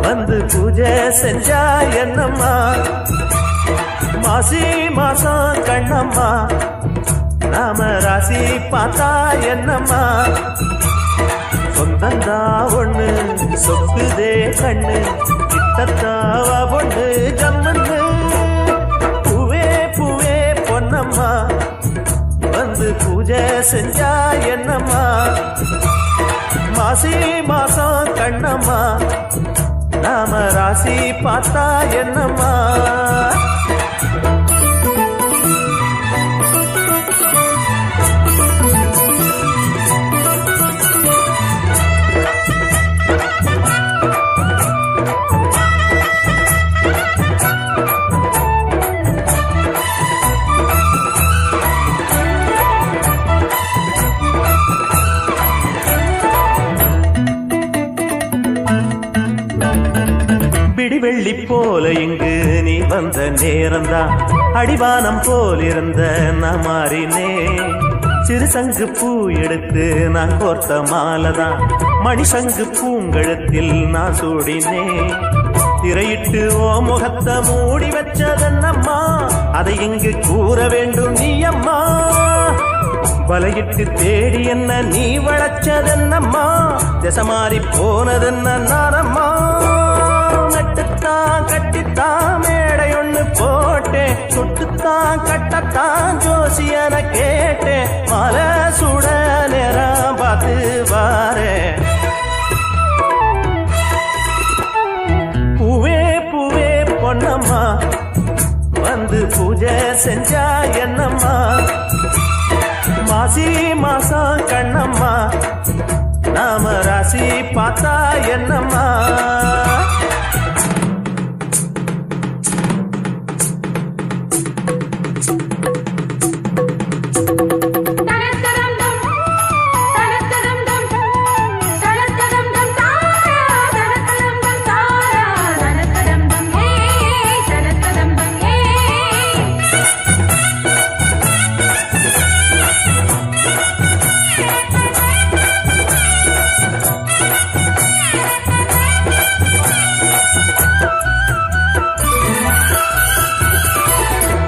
வந்து பூஜை செஞ்சா என்னம்மா மாசி மாசம் கண்ணம்மா நாம ராசி பார்த்தா என்னம்மா சொந்தந்தா ஒண்ணு சொக்குதே கண்ணு கிட்டத்தாவா பொண்ணு ஜம்மன்னு பூவே பூவே பொன்னம்மா வந்து பூஜை செஞ்சா என்னம்மா மாசி மாசம் கண்ணம்மா நாம ராசி பார்த்தா என்னம்மா வெள்ளி போல இங்கு நீ வந்த நேரம்தான் அடிவானம் போல் இருந்த நான் மாறினே சிறு சங்கு பூ எடுத்து நான் கோர்த்த மாலதான் மணிசங்கு பூங்கழுத்தில் நான் சூடினே திரையிட்டு ஓ முகத்தை மூடி வச்சதன்னம்மா அதை இங்கு கூற வேண்டும் நீ அம்மா வலையிட்டு தேடி என்ன நீ வளச்சதன்னம்மா திசை மாறி போனதென்ன நானம்மா நட்டுத்தான் கட்டித்தான் மேடை ஒண்ணு போட்டேன் சுட்டுத்தான் கட்டத்தான் ஜோசியன கேட்டேன் மலை சுட நேரம் பார்த்து வாரே பூவே பூவே பொன்னம்மா வந்து பூஜை செஞ்சா என்னம்மா மாசி மாசம் கண்ணம்மா நாம ராசி பார்த்தா என்னம்மா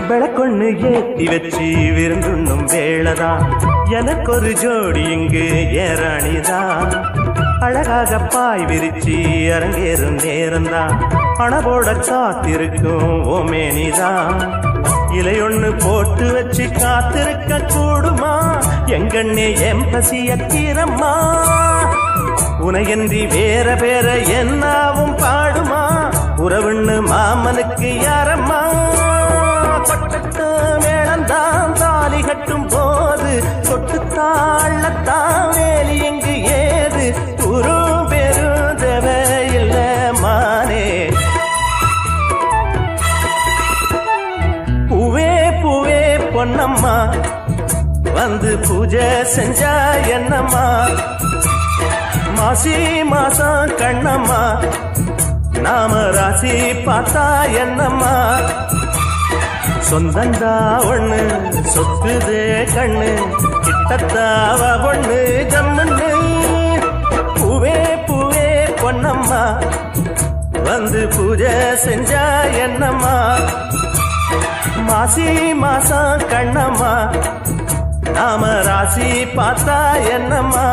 விளக்கொண்ணு ஏத்தி வச்சு விருந்துண்ணும் வேளதான் எனக்கு ஒரு ஜோடி இங்கு ஏராணிதான் அழகாக பாய் விரிச்சு அரங்கேறும் நேரம்தான் அணபோட காத்திருக்கும் ஓமேனிதான் இலையொன்னு போட்டு வச்சு காத்திருக்க கூடுமா எங்கண்ணே என் பசிய தீரம்மா உனையன்றி வேற வேற என்னாவும் பாடுமா உறவுன்னு மாமனுக்கு யாரம்மா வேளந்தான் தாலி கட்டும் போது சொட்டுத்தாழத்தான் வேலி எங்கு ஏது குரு பெரும் தேவையில்ல மானே பூவே பூவே பொன்னம்மா வந்து பூஜை செஞ்சா என்னம்மா மாசி மாசம் கண்ணம்மா நாம ராசி பார்த்தா என்னம்மா சொந்தந்தா ஒண்ணு சொத்துதே கண்ணு கிட்டத்தாவா பொண்ணு ஜம்மன்னு பூவே பூவே பொன்னம்மா வந்து பூஜை செஞ்சா என்னம்மா மாசி மாசம் கண்ணம்மா நாம ராசி பார்த்தா என்னம்மா